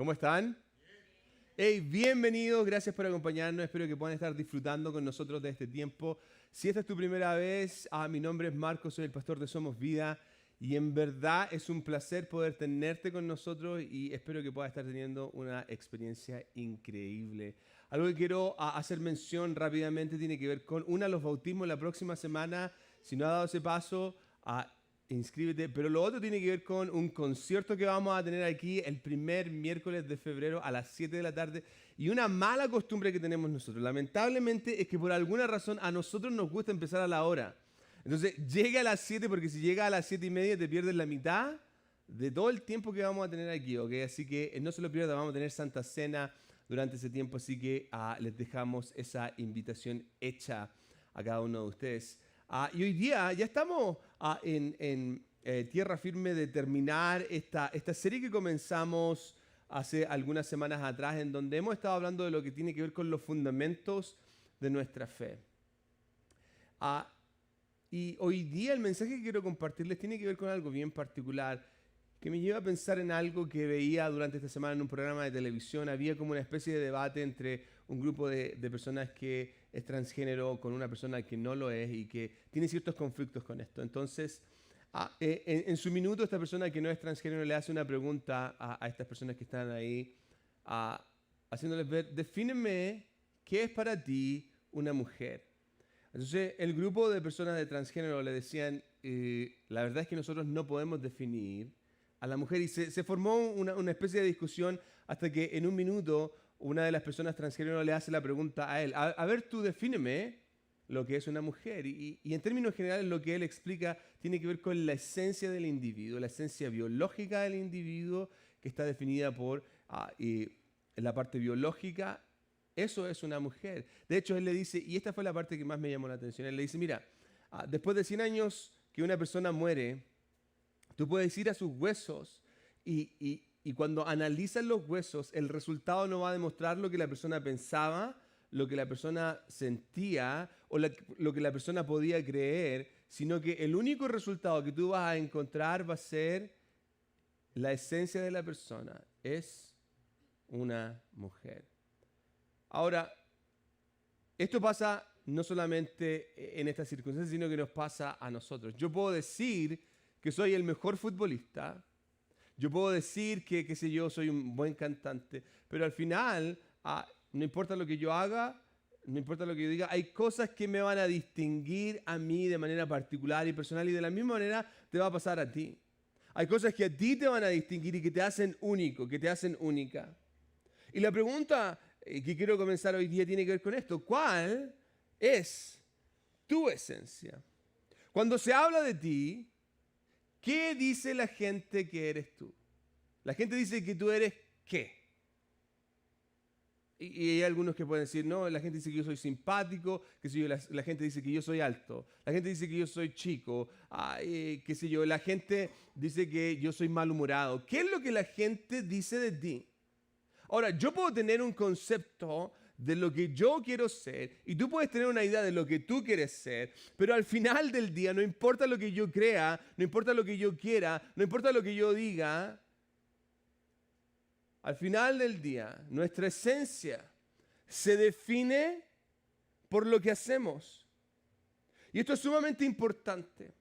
¿Cómo están? Hey, bienvenidos, gracias por acompañarnos. Espero que puedan estar disfrutando con nosotros de este tiempo. Si esta es tu primera vez, mi nombre es Marco, soy el pastor de Somos Vida y en verdad es un placer poder tenerte con nosotros y espero que puedas estar teniendo una experiencia increíble. Algo que quiero hacer mención rápidamente tiene que ver con los bautismos la próxima semana. Si no has dado ese paso, inscríbete, pero lo otro tiene que ver con un concierto que vamos a tener aquí el primer miércoles de febrero a las 7 de la tarde y una mala costumbre que tenemos nosotros, lamentablemente, es que por alguna razón a nosotros nos gusta empezar a la hora. Entonces, llega a las 7 porque si llega a las 7:30 te pierdes la mitad de todo el tiempo que vamos a tener aquí, ¿ok? Así que no se lo pierdan, vamos a tener Santa Cena durante ese tiempo, así que les dejamos esa invitación hecha a cada uno de ustedes. Y hoy día ya estamos en tierra firme de terminar esta serie que comenzamos hace algunas semanas atrás, en donde hemos estado hablando de lo que tiene que ver con los fundamentos de nuestra fe. Y hoy día el mensaje que quiero compartirles tiene que ver con algo bien particular, que me lleva a pensar en algo que veía durante esta semana en un programa de televisión. Había como una especie de debate entre un grupo de personas que es transgénero con una persona que no lo es y que tiene ciertos conflictos con esto. Entonces, en su minuto, esta persona que no es transgénero le hace una pregunta a estas personas que están ahí, haciéndoles ver, defíneme qué es para ti una mujer. Entonces, el grupo de personas de transgénero le decían, la verdad es que nosotros no podemos definir a la mujer, y se formó una especie de discusión hasta que en un minuto una de las personas transgénero le hace la pregunta a él, a ver, tú defíneme lo que es una mujer. Y en términos generales lo que él explica tiene que ver con la esencia del individuo, la esencia biológica del individuo, que está definida por la parte biológica. Eso es una mujer. De hecho, él le dice, y esta fue la parte que más me llamó la atención, él le dice, mira, después de 100 años que una persona muere, tú puedes ir a sus huesos y cuando analizas los huesos, el resultado no va a demostrar lo que la persona pensaba, lo que la persona sentía o lo que la persona podía creer, sino que el único resultado que tú vas a encontrar va a ser la esencia de la persona. Es una mujer. Ahora, esto pasa no solamente en estas circunstancias, sino que nos pasa a nosotros. Yo puedo decir que soy el mejor futbolista, yo puedo decir que, qué sé yo, soy un buen cantante, pero al final, no importa lo que yo haga, no importa lo que yo diga, hay cosas que me van a distinguir a mí de manera particular y personal, y de la misma manera te va a pasar a ti. Hay cosas que a ti te van a distinguir y que te hacen único, que te hacen única. Y la pregunta que quiero comenzar hoy día tiene que ver con esto. ¿Cuál es tu esencia? Cuando se habla de ti, ¿qué dice la gente que eres tú? La gente dice que tú eres ¿qué? Y hay algunos que pueden decir, no, la gente dice que yo soy simpático, qué sé yo, la gente dice que yo soy alto, la gente dice que yo soy chico, qué sé yo, la gente dice que yo soy malhumorado. ¿Qué es lo que la gente dice de ti? Ahora, yo puedo tener un concepto de lo que yo quiero ser y tú puedes tener una idea de lo que tú quieres ser, pero al final del día, no importa lo que yo crea, no importa lo que yo quiera, no importa lo que yo diga, al final del día, nuestra esencia se define por lo que hacemos. Y esto es sumamente importante.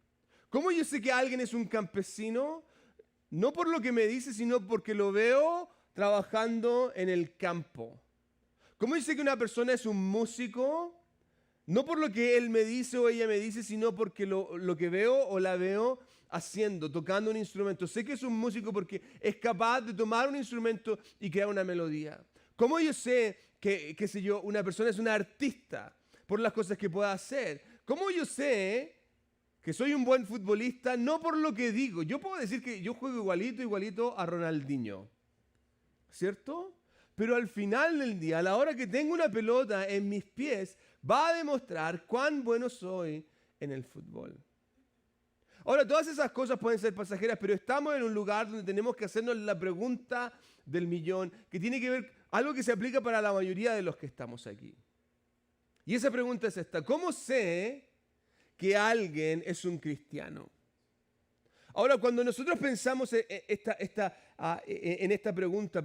¿Cómo yo sé que alguien es un campesino? No por lo que me dice, sino porque lo veo trabajando en el campo. ¿Cómo dice que una persona es un músico? No por lo que él me dice o ella me dice, sino porque lo que veo o la veo haciendo, tocando un instrumento. Sé que es un músico porque es capaz de tomar un instrumento y crear una melodía. ¿Cómo yo sé que, qué sé yo, una persona es una artista? Por las cosas que pueda hacer. ¿Cómo yo sé que soy un buen futbolista? No por lo que digo. Yo puedo decir que yo juego igualito a Ronaldinho, ¿cierto? Pero al final del día, a la hora que tengo una pelota en mis pies, va a demostrar cuán bueno soy en el fútbol. Ahora, todas esas cosas pueden ser pasajeras, pero estamos en un lugar donde tenemos que hacernos la pregunta del millón, que tiene que ver algo que se aplica para la mayoría de los que estamos aquí. Y esa pregunta es esta: ¿cómo sé que alguien es un cristiano? Ahora, cuando nosotros pensamos en esta pregunta,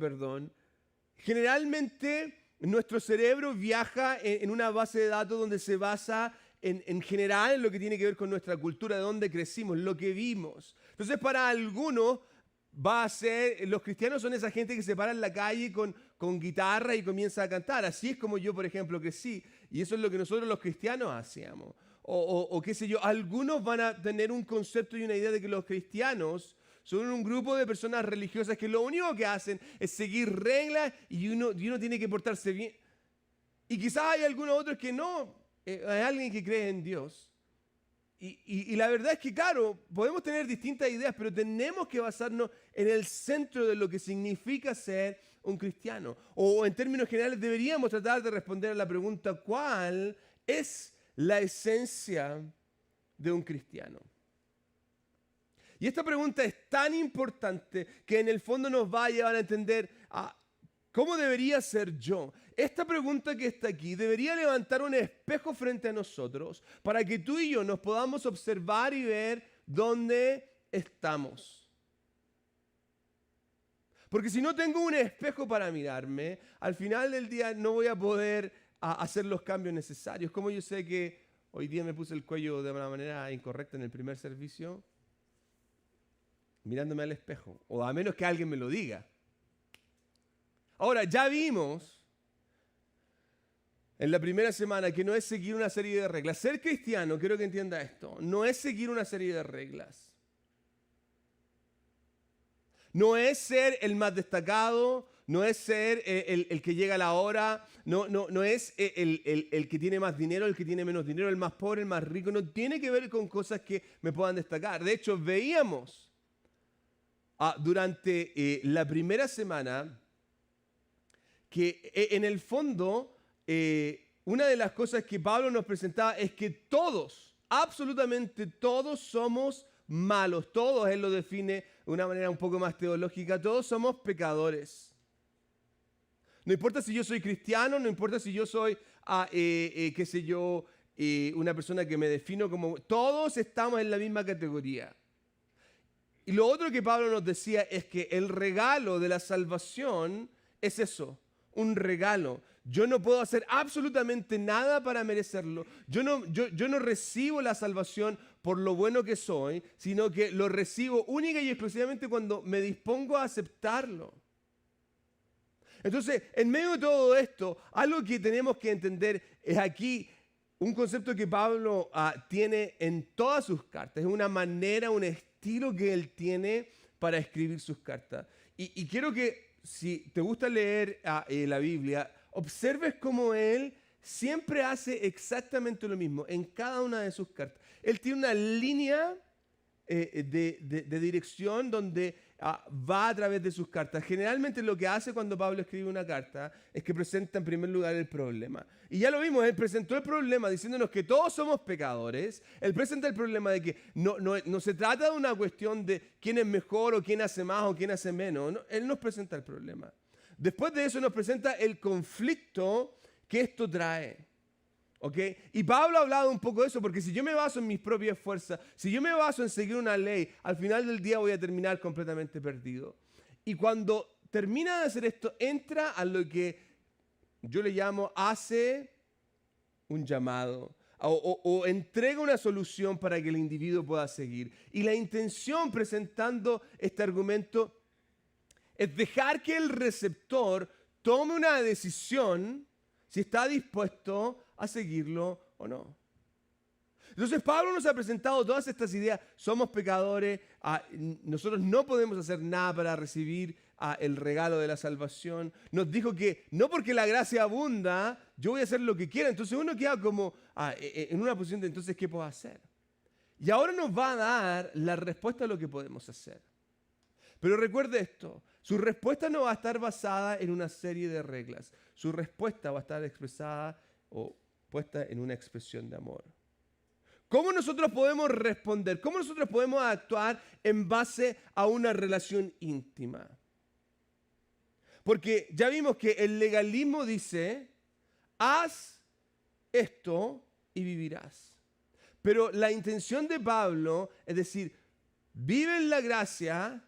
generalmente nuestro cerebro viaja en una base de datos donde se basa en general en lo que tiene que ver con nuestra cultura, de dónde crecimos, lo que vimos. Entonces, para algunos va a ser, los cristianos son esa gente que se para en la calle con guitarra y comienza a cantar. Así es como yo, por ejemplo, crecí. Y eso es lo que nosotros los cristianos hacíamos. O qué sé yo, algunos van a tener un concepto y una idea de que los cristianos son un grupo de personas religiosas que lo único que hacen es seguir reglas y uno tiene que portarse bien. Y quizás hay algunos otros que no, hay alguien que cree en Dios. Y la verdad es que, claro, podemos tener distintas ideas, pero tenemos que basarnos en el centro de lo que significa ser un cristiano. O en términos generales deberíamos tratar de responder a la pregunta, ¿cuál es la esencia de un cristiano? Y esta pregunta es tan importante que en el fondo nos va a llevar a entender cómo debería ser yo. Esta pregunta que está aquí debería levantar un espejo frente a nosotros para que tú y yo nos podamos observar y ver dónde estamos. Porque si no tengo un espejo para mirarme, al final del día no voy a poder hacer los cambios necesarios. Como yo sé que hoy día me puse el cuello de una manera incorrecta en el primer servicio, mirándome al espejo, o a menos que alguien me lo diga. Ahora, ya vimos en la primera semana que no es seguir una serie de reglas. Ser cristiano, quiero que entienda esto, no es seguir una serie de reglas. No es ser el más destacado, no es ser el que llega a la hora, no es el que tiene más dinero, el que tiene menos dinero, el más pobre, el más rico. No tiene que ver con cosas que me puedan destacar. De hecho, veíamos durante la primera semana que en el fondo una de las cosas que Pablo nos presentaba es que todos, absolutamente todos somos malos. Todos, él lo define de una manera un poco más teológica, todos somos pecadores. No importa si yo soy cristiano, no importa si yo soy, qué sé yo, una persona que me defino como... Todos estamos en la misma categoría. Y lo otro que Pablo nos decía es que el regalo de la salvación es eso, un regalo. Yo no puedo hacer absolutamente nada para merecerlo. Yo no recibo la salvación por lo bueno que soy, sino que lo recibo única y exclusivamente cuando me dispongo a aceptarlo. Entonces, en medio de todo esto, algo que tenemos que entender es aquí un concepto que Pablo tiene en todas sus cartas. Es una manera, un estilo que él tiene para escribir sus cartas. Y quiero que, si te gusta leer la Biblia, observes cómo él siempre hace exactamente lo mismo en cada una de sus cartas. Él tiene una línea de dirección donde va a través de sus cartas. Generalmente lo que hace cuando Pablo escribe una carta es que presenta en primer lugar el problema. Y ya lo vimos, él presentó el problema diciéndonos que todos somos pecadores. Él presenta el problema de que no se trata de una cuestión de quién es mejor o quién hace más o quién hace menos. No, él nos presenta el problema. Después de eso nos presenta el conflicto que esto trae. ¿Okay? Y Pablo ha hablado un poco de eso, porque si yo me baso en mis propias fuerzas, si yo me baso en seguir una ley, al final del día voy a terminar completamente perdido. Y cuando termina de hacer esto, entra a lo que yo le llamo, hace un llamado o entrega una solución para que el individuo pueda seguir. Y la intención presentando este argumento es dejar que el receptor tome una decisión si está dispuesto a seguirlo o no. Entonces Pablo nos ha presentado todas estas ideas. Somos pecadores, nosotros no podemos hacer nada para recibir el regalo de la salvación. Nos dijo que no porque la gracia abunda, yo voy a hacer lo que quiera. Entonces uno queda como en una posición de entonces, ¿qué puedo hacer? Y ahora nos va a dar la respuesta a lo que podemos hacer. Pero recuerde esto, su respuesta no va a estar basada en una serie de reglas. Su respuesta va a estar expresada o puesta en una expresión de amor. ¿Cómo nosotros podemos responder? ¿Cómo nosotros podemos actuar en base a una relación íntima? Porque ya vimos que el legalismo dice, haz esto y vivirás. Pero la intención de Pablo es decir, vive en la gracia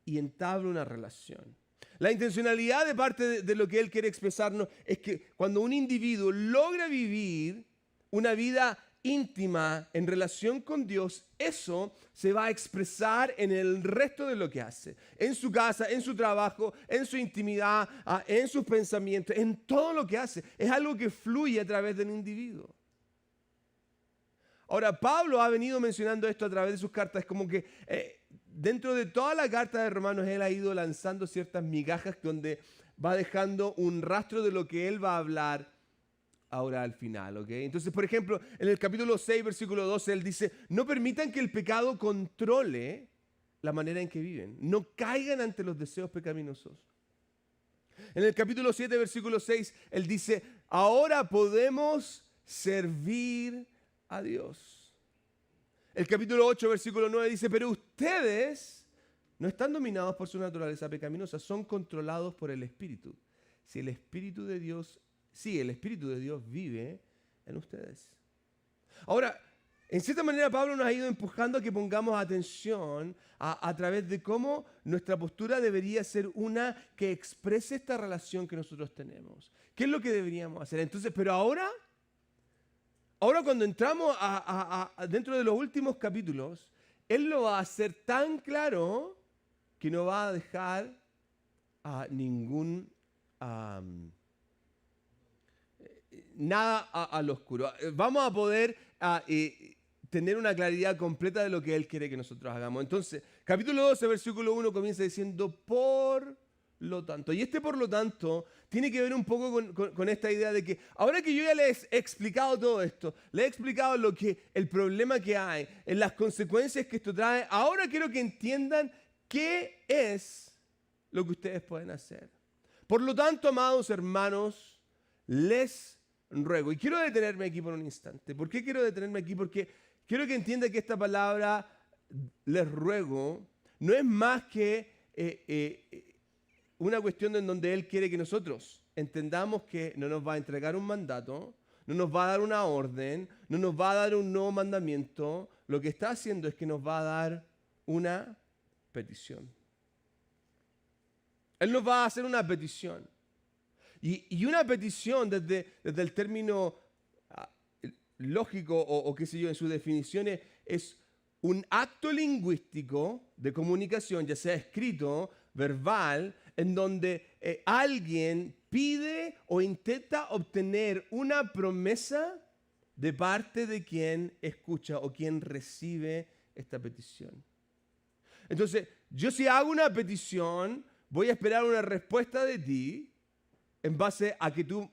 y entabla una relación. La intencionalidad de parte de lo que él quiere expresarnos es que cuando un individuo logra vivir una vida íntima en relación con Dios, eso se va a expresar en el resto de lo que hace. En su casa, en su trabajo, en su intimidad, en sus pensamientos, en todo lo que hace. Es algo que fluye a través del individuo. Ahora, Pablo ha venido mencionando esto a través de sus cartas. Es como que dentro de toda la carta de Romanos, él ha ido lanzando ciertas migajas donde va dejando un rastro de lo que él va a hablar ahora al final, ¿ok? Entonces, por ejemplo, en el capítulo 6, versículo 12, él dice, no permitan que el pecado controle la manera en que viven. No caigan ante los deseos pecaminosos. En el capítulo 7, versículo 6, él dice, ahora podemos servir a Dios. El capítulo 8, versículo 9 dice, pero ustedes no están dominados por su naturaleza pecaminosa, son controlados por el Espíritu. Si el Espíritu de Dios vive en ustedes. Ahora, en cierta manera Pablo nos ha ido empujando a que pongamos atención a través de cómo nuestra postura debería ser una que exprese esta relación que nosotros tenemos. ¿Qué es lo que deberíamos hacer? Entonces, pero ahora cuando entramos dentro de los últimos capítulos, él lo va a hacer tan claro que no va a dejar nada al oscuro. Vamos a poder tener una claridad completa de lo que él quiere que nosotros hagamos. Entonces, capítulo 12, versículo 1 comienza diciendo, por lo tanto. Y por lo tanto tiene que ver un poco con esta idea de que ahora que yo ya les he explicado todo esto, les he explicado el problema que hay, en las consecuencias que esto trae, ahora quiero que entiendan qué es lo que ustedes pueden hacer. Por lo tanto, amados hermanos, les ruego. Y quiero detenerme aquí por un instante. ¿Por qué quiero detenerme aquí? Porque quiero que entienda que esta palabra, les ruego, no es más que una cuestión en donde Él quiere que nosotros entendamos que no nos va a entregar un mandato, no nos va a dar una orden, no nos va a dar un nuevo mandamiento. Lo que está haciendo es que nos va a dar una petición. Él nos va a hacer una petición. Y una petición desde el término lógico o qué sé yo, en sus definiciones, es un acto lingüístico de comunicación, ya sea escrito, verbal, en donde alguien pide o intenta obtener una promesa de parte de quien escucha o quien recibe esta petición. Entonces, yo si hago una petición, voy a esperar una respuesta de ti en base a que tú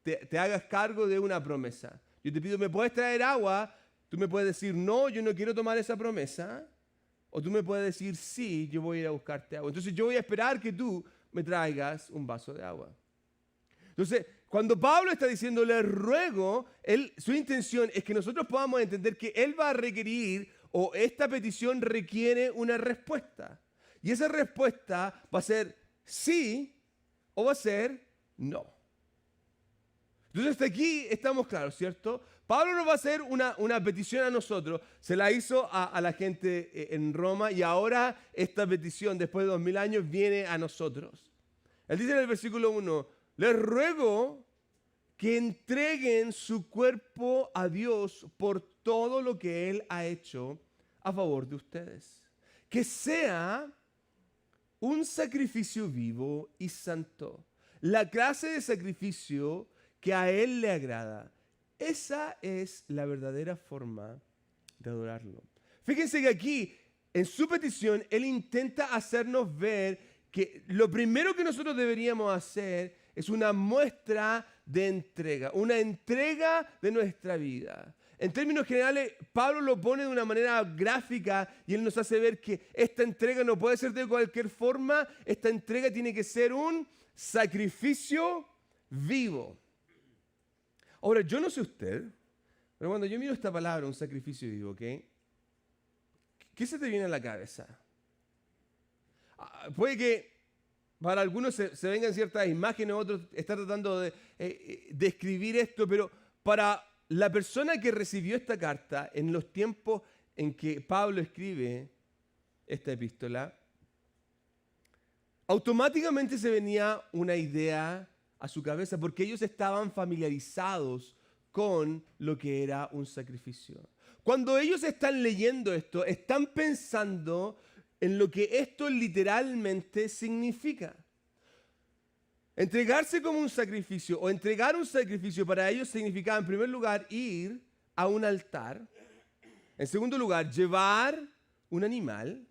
te hagas cargo de una promesa. Yo te pido, ¿me puedes traer agua? Tú me puedes decir, no, yo no quiero tomar esa promesa. O tú me puedes decir, sí, yo voy a ir a buscarte agua. Entonces yo voy a esperar que tú me traigas un vaso de agua. Entonces, cuando Pablo está diciendo, le ruego, su intención es que nosotros podamos entender que él va a requerir o esta petición requiere una respuesta. Y esa respuesta va a ser sí o va a ser no. Entonces hasta aquí estamos claros, ¿cierto? Pablo nos va a hacer una petición a nosotros, se la hizo a la gente en Roma y ahora esta petición después de 2000 años viene a nosotros. Él dice en el versículo 1, les ruego que entreguen su cuerpo a Dios por todo lo que Él ha hecho a favor de ustedes. Que sea un sacrificio vivo y santo, la clase de sacrificio que a Él le agrada. Esa es la verdadera forma de adorarlo. Fíjense que aquí, en su petición, Él intenta hacernos ver que lo primero que nosotros deberíamos hacer es una muestra de entrega, una entrega de nuestra vida. En términos generales, Pablo lo pone de una manera gráfica y él nos hace ver que esta entrega no puede ser de cualquier forma, esta entrega tiene que ser un sacrificio vivo. Ahora, yo no sé usted, pero cuando yo miro esta palabra, un sacrificio vivo, ¿ok? ¿Qué se te viene a la cabeza? Puede que para algunos se vengan ciertas imágenes, otros están tratando de describir esto, pero para la persona que recibió esta carta en los tiempos en que Pablo escribe esta epístola, automáticamente se venía una idea a su cabeza, porque ellos estaban familiarizados con lo que era un sacrificio. Cuando ellos están leyendo esto, están pensando en lo que esto literalmente significa. Entregarse como un sacrificio o entregar un sacrificio para ellos significaba, en primer lugar, ir a un altar. En segundo lugar, llevar un animal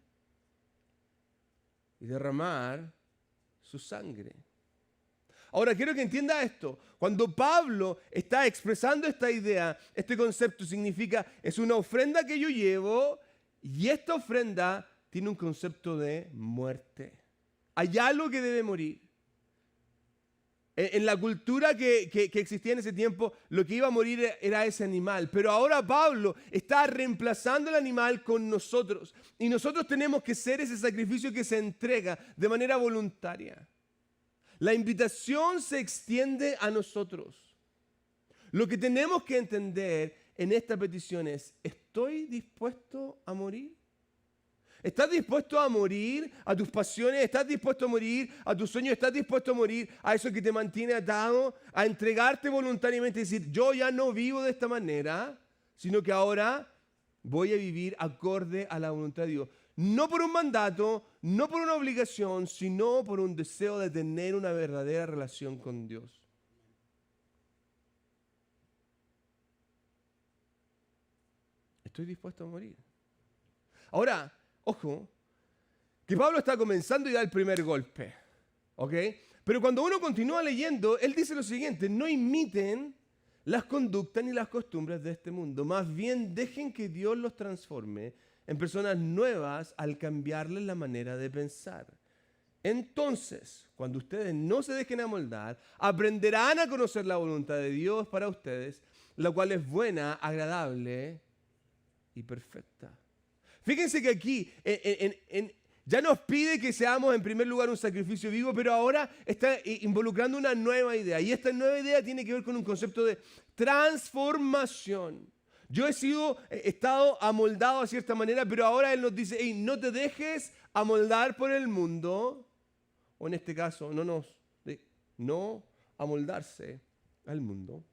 y derramar su sangre. Ahora, quiero que entienda esto. Cuando Pablo está expresando esta idea, este concepto significa, es una ofrenda que yo llevo y esta ofrenda tiene un concepto de muerte. Hay algo que debe morir. En la cultura que existía en ese tiempo, lo que iba a morir era ese animal. Pero ahora Pablo está reemplazando el animal con nosotros. Y nosotros tenemos que ser ese sacrificio que se entrega de manera voluntaria. La invitación se extiende a nosotros. Lo que tenemos que entender en esta petición es, ¿estoy dispuesto a morir? ¿Estás dispuesto a morir a tus pasiones? ¿Estás dispuesto a morir a tus sueños? ¿Estás dispuesto a morir a eso que te mantiene atado? A entregarte voluntariamente y decir, yo ya no vivo de esta manera, sino que ahora voy a vivir acorde a la voluntad de Dios. No por un mandato, no por una obligación, sino por un deseo de tener una verdadera relación con Dios. Estoy dispuesto a morir. Ahora, ojo, que Pablo está comenzando y da el primer golpe, ¿ok? Pero cuando uno continúa leyendo, él dice lo siguiente, no imiten las conductas ni las costumbres de este mundo, más bien dejen que Dios los transforme en personas nuevas al cambiarles la manera de pensar. Entonces, cuando ustedes no se dejen amoldar, aprenderán a conocer la voluntad de Dios para ustedes, la cual es buena, agradable y perfecta. Fíjense que aquí ya nos pide que seamos en primer lugar un sacrificio vivo, pero ahora está involucrando una nueva idea. Y esta nueva idea tiene que ver con un concepto de transformación. Yo he estado amoldado a cierta manera, pero ahora Él nos dice, hey, no te dejes amoldar por el mundo, o en este caso, no amoldarse al mundo.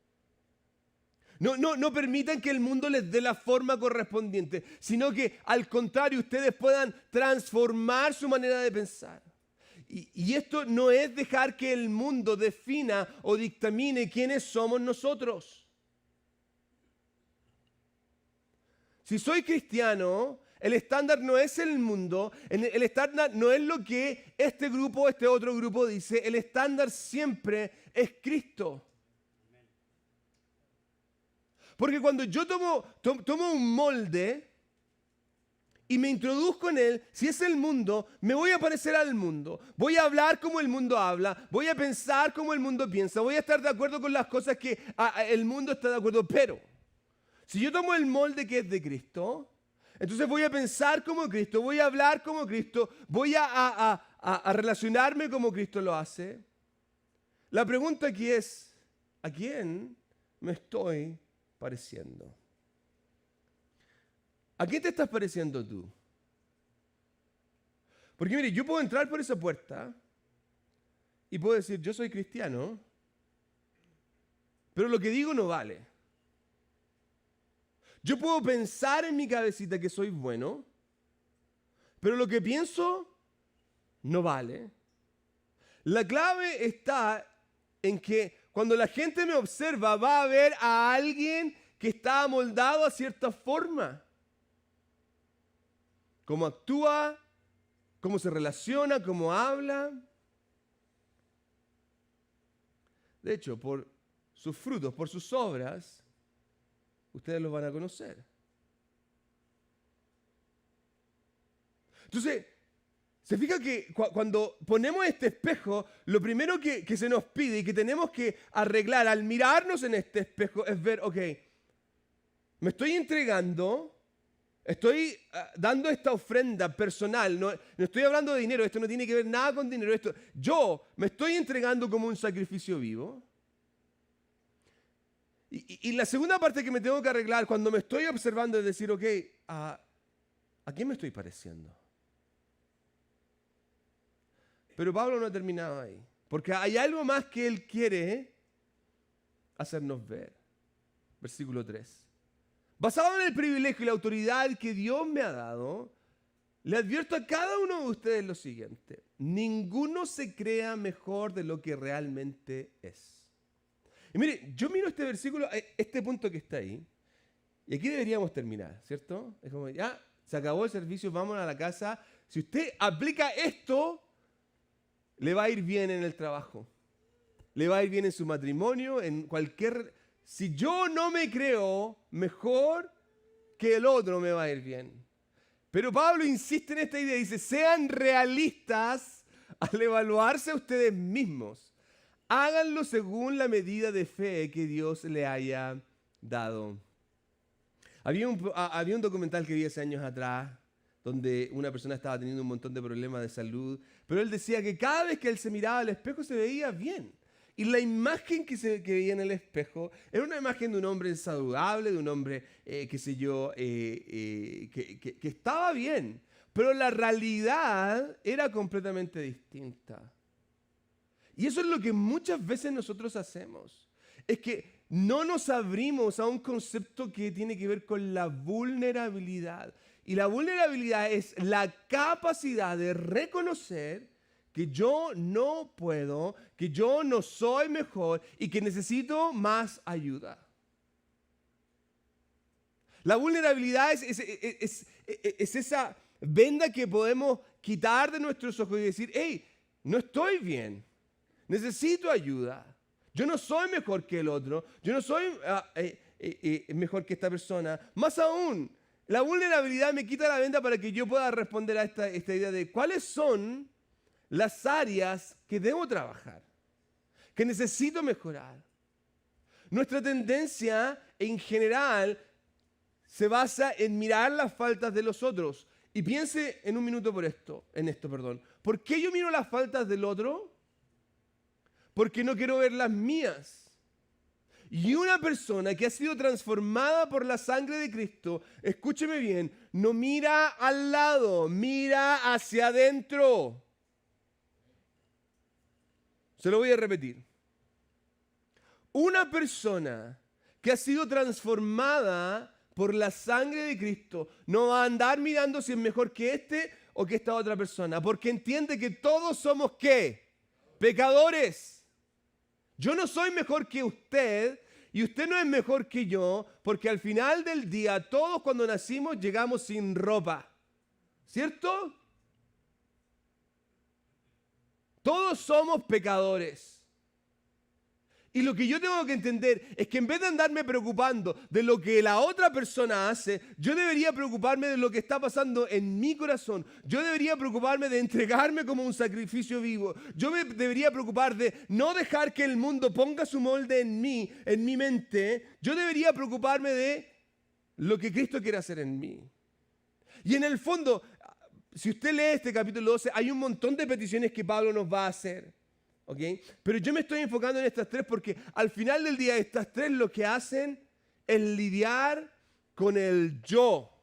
No permitan que el mundo les dé la forma correspondiente, sino que al contrario, ustedes puedan transformar su manera de pensar. Y esto no es dejar que el mundo defina o dictamine quiénes somos nosotros. Si soy cristiano, el estándar no es el mundo, el estándar no es lo que este grupo, este otro grupo dice, el estándar siempre es Cristo. Porque cuando yo tomo un molde y me introduzco en él, si es el mundo, me voy a parecer al mundo. Voy a hablar como el mundo habla, voy a pensar como el mundo piensa, voy a estar de acuerdo con las cosas que el mundo está de acuerdo. Pero si yo tomo el molde que es de Cristo, entonces voy a pensar como Cristo, voy a hablar como Cristo, voy a relacionarme como Cristo lo hace. La pregunta aquí es, ¿a quién me estoy pareciendo? ¿A qué te estás pareciendo tú? Porque mire, yo puedo entrar por esa puerta y puedo decir, yo soy cristiano, pero lo que digo no vale. Yo puedo pensar en mi cabecita que soy bueno, pero lo que pienso no vale. La clave está en que cuando la gente me observa, va a ver a alguien que está amoldado a cierta forma. Cómo actúa, cómo se relaciona, cómo habla. De hecho, por sus frutos, por sus obras, ustedes los van a conocer. Entonces, se fija que cuando ponemos este espejo, lo primero que se nos pide y que tenemos que arreglar al mirarnos en este espejo es ver, ok, me estoy entregando, estoy dando esta ofrenda personal, no estoy hablando de dinero, esto no tiene que ver nada con dinero, yo me estoy entregando como un sacrificio vivo. Y la segunda parte que me tengo que arreglar cuando me estoy observando es decir, ok, ¿a quién me estoy pareciendo? Pero Pablo no ha terminado ahí, porque hay algo más que él quiere hacernos ver. Versículo 3. Basado en el privilegio y la autoridad que Dios me ha dado, le advierto a cada uno de ustedes lo siguiente: ninguno se crea mejor de lo que realmente es. Y mire, yo miro este versículo, este punto que está ahí, y aquí deberíamos terminar, ¿cierto? Es como, ya, se acabó el servicio, vamos a la casa. Si usted aplica esto, le va a ir bien en el trabajo, le va a ir bien en su matrimonio, en cualquier... Si yo no me creo mejor que el otro, me va a ir bien. Pero Pablo insiste en esta idea, dice, sean realistas al evaluarse a ustedes mismos. Háganlo según la medida de fe que Dios le haya dado. Había un documental que vi hace años atrás donde una persona estaba teniendo un montón de problemas de salud, pero él decía que cada vez que él se miraba al espejo se veía bien. Y la imagen que veía en el espejo era una imagen de un hombre saludable, de un hombre, que estaba bien. Pero la realidad era completamente distinta. Y eso es lo que muchas veces nosotros hacemos. Es que no nos abrimos a un concepto que tiene que ver con la vulnerabilidad. Y la vulnerabilidad es la capacidad de reconocer que yo no puedo, que yo no soy mejor y que necesito más ayuda. La vulnerabilidad es esa venda que podemos quitar de nuestros ojos y decir, hey, no estoy bien. Necesito ayuda. Yo no soy mejor que el otro. Yo no soy mejor que esta persona. Más aún, la vulnerabilidad me quita la venda para que yo pueda responder a esta idea de cuáles son las áreas que debo trabajar, que necesito mejorar. Nuestra tendencia en general se basa en mirar las faltas de los otros. Y piense en un minuto en esto. ¿Por qué yo miro las faltas del otro? Porque no quiero ver las mías. Y una persona que ha sido transformada por la sangre de Cristo, escúcheme bien, no mira al lado, mira hacia adentro. Se lo voy a repetir. Una persona que ha sido transformada por la sangre de Cristo no va a andar mirando si es mejor que este o que esta otra persona, porque entiende que todos somos ¿qué? Pecadores. Yo no soy mejor que usted y usted no es mejor que yo, porque al final del día todos cuando nacimos llegamos sin ropa, ¿cierto? Todos somos pecadores. Y lo que yo tengo que entender es que en vez de andarme preocupando de lo que la otra persona hace, yo debería preocuparme de lo que está pasando en mi corazón. Yo debería preocuparme de entregarme como un sacrificio vivo. Yo me debería preocupar de no dejar que el mundo ponga su molde en mí, en mi mente. Yo debería preocuparme de lo que Cristo quiere hacer en mí. Y en el fondo, si usted lee este capítulo 12, hay un montón de peticiones que Pablo nos va a hacer. ¿Okay? Pero yo me estoy enfocando en estas tres porque al final del día estas tres lo que hacen es lidiar con el yo.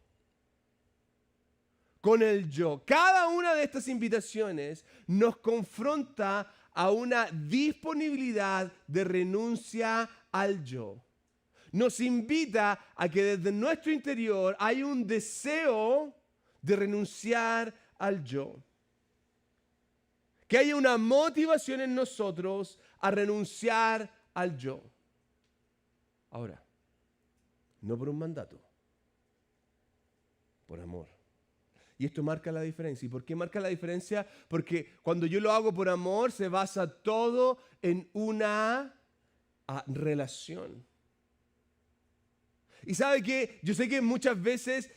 Con el yo. Cada una de estas invitaciones nos confronta a una disponibilidad de renuncia al yo. Nos invita a que desde nuestro interior hay un deseo de renunciar al yo. Que haya una motivación en nosotros a renunciar al yo. Ahora, no por un mandato, por amor. Y esto marca la diferencia. ¿Y por qué marca la diferencia? Porque cuando yo lo hago por amor, se basa todo en una relación. Y ¿sabe qué? Yo sé que muchas veces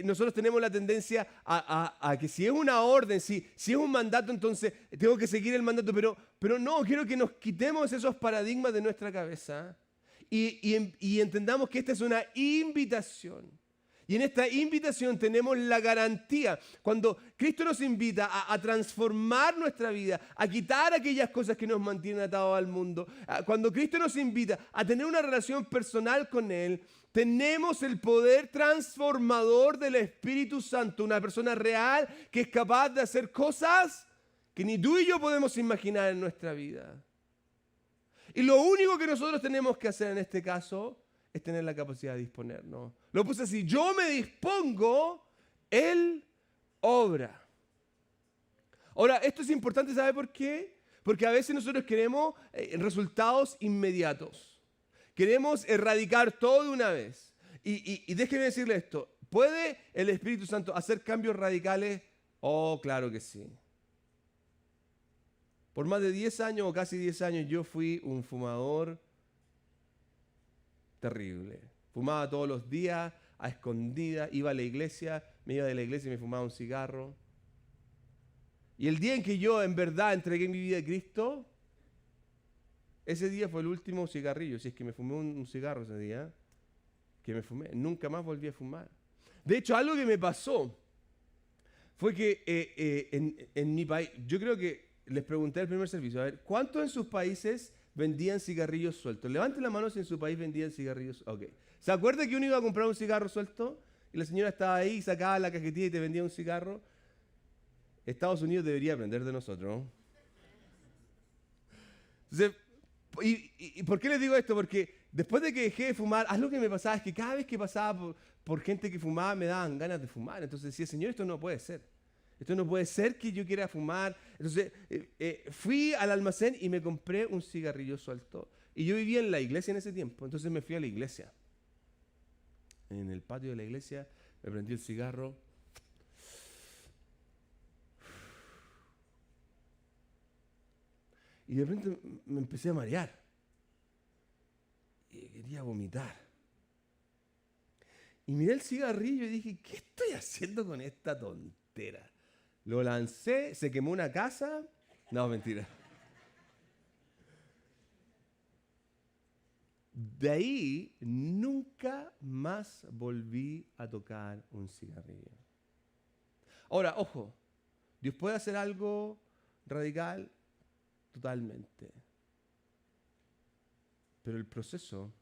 nosotros tenemos la tendencia a que si es una orden, si es un mandato, entonces tengo que seguir el mandato. Pero no, quiero que nos quitemos esos paradigmas de nuestra cabeza y entendamos que esta es una invitación. Y en esta invitación tenemos la garantía. Cuando Cristo nos invita a transformar nuestra vida, a quitar aquellas cosas que nos mantienen atados al mundo, cuando Cristo nos invita a tener una relación personal con Él, tenemos el poder transformador del Espíritu Santo, una persona real que es capaz de hacer cosas que ni tú y yo podemos imaginar en nuestra vida. Y lo único que nosotros tenemos que hacer en este caso es tener la capacidad de disponernos. Lo puse así: yo me dispongo, Él obra. Ahora, esto es importante, ¿sabe por qué? Porque a veces nosotros queremos resultados inmediatos. Queremos erradicar todo de una vez. Y déjeme decirle esto: ¿puede el Espíritu Santo hacer cambios radicales? Oh, claro que sí. Por más de 10 años o casi 10 años yo fui un fumador terrible. Fumaba todos los días, a escondidas, iba a la iglesia, me iba de la iglesia y me fumaba un cigarro. Y el día en que yo en verdad entregué mi vida a Cristo, ese día fue el último cigarrillo. Si es que me fumé un cigarro ese día, que me fumé, nunca más volví a fumar. De hecho, algo que me pasó fue que en mi país, yo creo que les pregunté al primer servicio, a ver, ¿cuántos en sus países vendían cigarrillos sueltos? Levanten la mano si en su país vendían cigarrillos. Ok. ¿Se acuerda que uno iba a comprar un cigarro suelto? Y la señora estaba ahí, sacaba la cajetilla y te vendía un cigarro. Estados Unidos debería aprender de nosotros, ¿no? Entonces, ¿y por qué les digo esto? Porque después de que dejé de fumar, algo que me pasaba es que cada vez que pasaba por gente que fumaba me daban ganas de fumar. Entonces decía, Señor, esto no puede ser. Esto no puede ser que yo quiera fumar. Entonces fui al almacén y me compré un cigarrillo suelto. Y yo vivía en la iglesia en ese tiempo. Entonces me fui a la iglesia. En el patio de la iglesia me prendí el cigarro. Y de repente me empecé a marear. Y quería vomitar. Y miré el cigarrillo y dije, ¿qué estoy haciendo con esta tontera? Lo lancé, se quemó una casa. No, mentira. De ahí nunca más volví a tocar un cigarrillo. Ahora, ojo, Dios puede hacer algo radical totalmente. Pero el proceso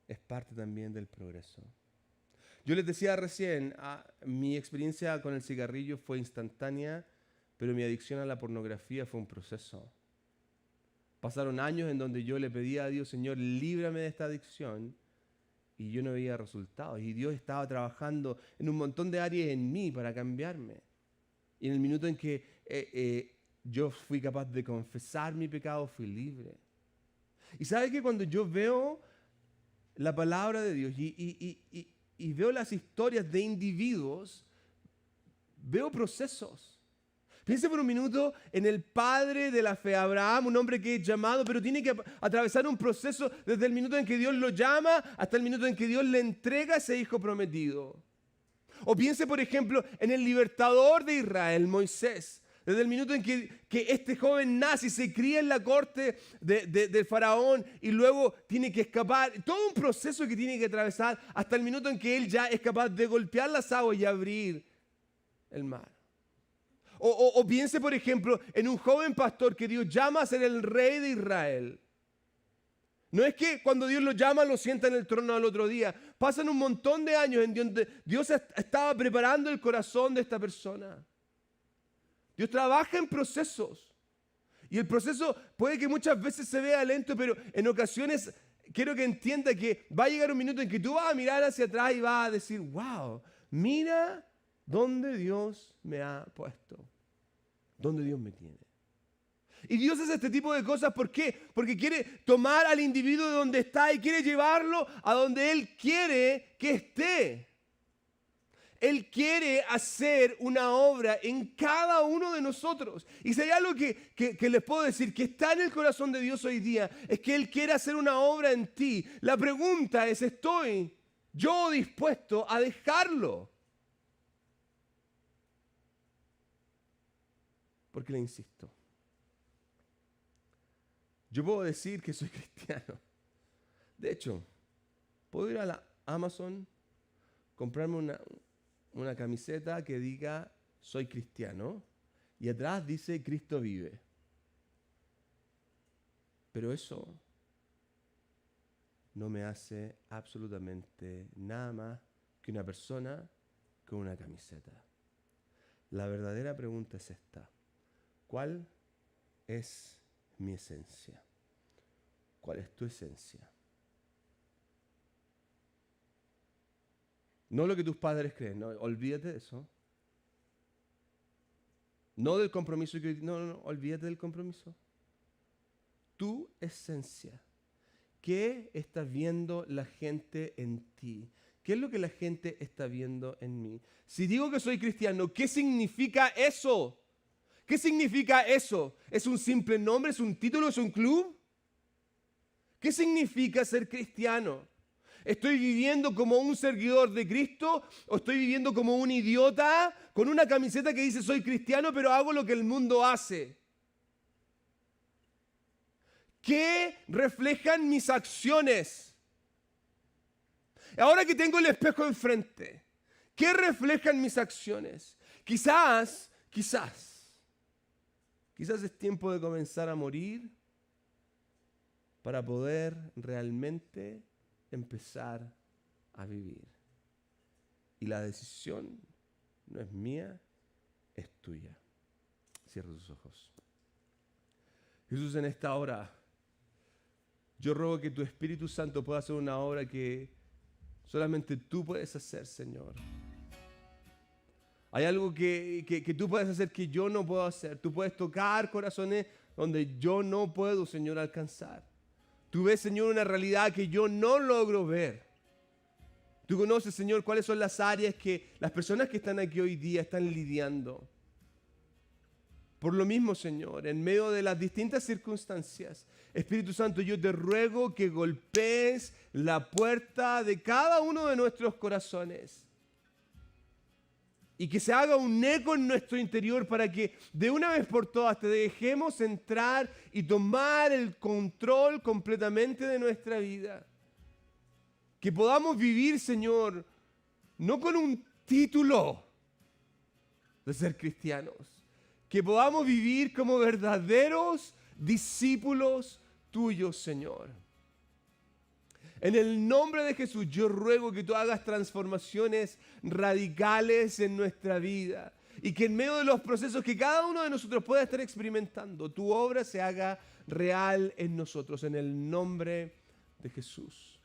es parte también del progreso. Yo les decía recién, mi experiencia con el cigarrillo fue instantánea, pero mi adicción a la pornografía fue un proceso. Pasaron años en donde yo le pedía a Dios, Señor, líbrame de esta adicción, y yo no veía resultados. Y Dios estaba trabajando en un montón de áreas en mí para cambiarme. Y en el minuto en que yo fui capaz de confesar mi pecado, fui libre. Y ¿sabe que cuando yo veo la palabra de Dios y veo las historias de individuos, veo procesos? Piense por un minuto en el padre de la fe, Abraham, un hombre que es llamado, pero tiene que atravesar un proceso desde el minuto en que Dios lo llama hasta el minuto en que Dios le entrega a ese hijo prometido. O piense, por ejemplo, en el libertador de Israel, Moisés. Desde el minuto en que este joven nace y se cría en la corte del faraón y luego tiene que escapar. Todo un proceso que tiene que atravesar hasta el minuto en que él ya es capaz de golpear las aguas y abrir el mar. O piense, por ejemplo, en un joven pastor que Dios llama a ser el rey de Israel. No es que cuando Dios lo llama lo sienta en el trono al otro día. Pasan un montón de años en donde Dios estaba preparando el corazón de esta persona. Dios trabaja en procesos. Y el proceso puede que muchas veces se vea lento, pero en ocasiones quiero que entienda que va a llegar un minuto en que tú vas a mirar hacia atrás y vas a decir, wow, mira dónde Dios me ha puesto, dónde Dios me tiene. Y Dios hace este tipo de cosas, ¿por qué? Porque quiere tomar al individuo de donde está y quiere llevarlo a donde Él quiere que esté. Él quiere hacer una obra en cada uno de nosotros. Y si hay algo que les puedo decir que está en el corazón de Dios hoy día, es que Él quiere hacer una obra en ti. La pregunta es, ¿estoy yo dispuesto a dejarlo? Porque le insisto. Yo puedo decir que soy cristiano. De hecho, puedo ir a la Amazon, comprarme una camiseta que diga soy cristiano y atrás dice Cristo vive. Pero eso no me hace absolutamente nada más que una persona con una camiseta. La verdadera pregunta es esta: ¿cuál es mi esencia? ¿Cuál es tu esencia? No lo que tus padres creen, no, olvídate de eso. No del compromiso, no, olvídate del compromiso. Tu esencia. ¿Qué está viendo la gente en ti? ¿Qué es lo que la gente está viendo en mí? Si digo que soy cristiano, ¿qué significa eso? ¿Qué significa eso? ¿Es un simple nombre? ¿Es un título? ¿Es un club? ¿Qué significa ser cristiano? ¿Estoy viviendo como un seguidor de Cristo o estoy viviendo como un idiota con una camiseta que dice soy cristiano pero hago lo que el mundo hace? ¿Qué reflejan mis acciones? Ahora que tengo el espejo enfrente, ¿qué reflejan mis acciones? Quizás es tiempo de comenzar a morir para poder realmente empezar a vivir. Y la decisión no es mía, es tuya. Cierra tus ojos. Jesús, en esta hora, yo ruego que tu Espíritu Santo pueda hacer una obra que solamente tú puedes hacer, Señor. Hay algo que tú puedes hacer que yo no puedo hacer. Tú puedes tocar corazones donde yo no puedo, Señor, alcanzar. Tú ves, Señor, una realidad que yo no logro ver. Tú conoces, Señor, cuáles son las áreas que las personas que están aquí hoy día están lidiando. Por lo mismo, Señor, en medio de las distintas circunstancias, Espíritu Santo, yo te ruego que golpees la puerta de cada uno de nuestros corazones y que se haga un eco en nuestro interior para que de una vez por todas te dejemos entrar y tomar el control completamente de nuestra vida. Que podamos vivir, Señor, no con un título de ser cristianos, que podamos vivir como verdaderos discípulos tuyos, Señor. En el nombre de Jesús, yo ruego que tú hagas transformaciones radicales en nuestra vida y que en medio de los procesos que cada uno de nosotros pueda estar experimentando, tu obra se haga real en nosotros, en el nombre de Jesús.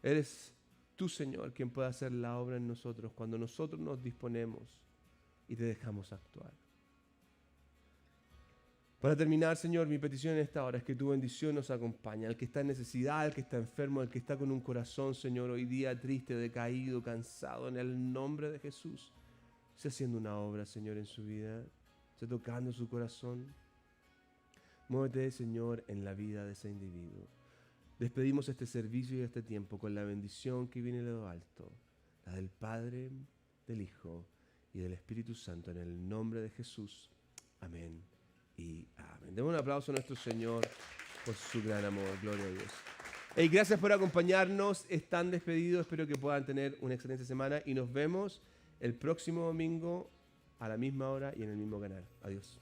Eres tú, Señor, quien puede hacer la obra en nosotros cuando nosotros nos disponemos y te dejamos actuar. Para terminar, Señor, mi petición en esta hora es que tu bendición nos acompañe. Al que está en necesidad, al que está enfermo, al que está con un corazón, Señor, hoy día triste, decaído, cansado, en el nombre de Jesús, sea haciendo una obra, Señor, en su vida, sea tocando su corazón. Muévete, Señor, en la vida de ese individuo. Despedimos este servicio y este tiempo con la bendición que viene de lo alto, la del Padre, del Hijo y del Espíritu Santo, en el nombre de Jesús. Amén. Y amén. Demos un aplauso a nuestro Señor por su gran amor. Gloria a Dios. Hey, gracias por acompañarnos. Están despedidos. Espero que puedan tener una excelente semana y nos vemos el próximo domingo a la misma hora y en el mismo canal. Adiós.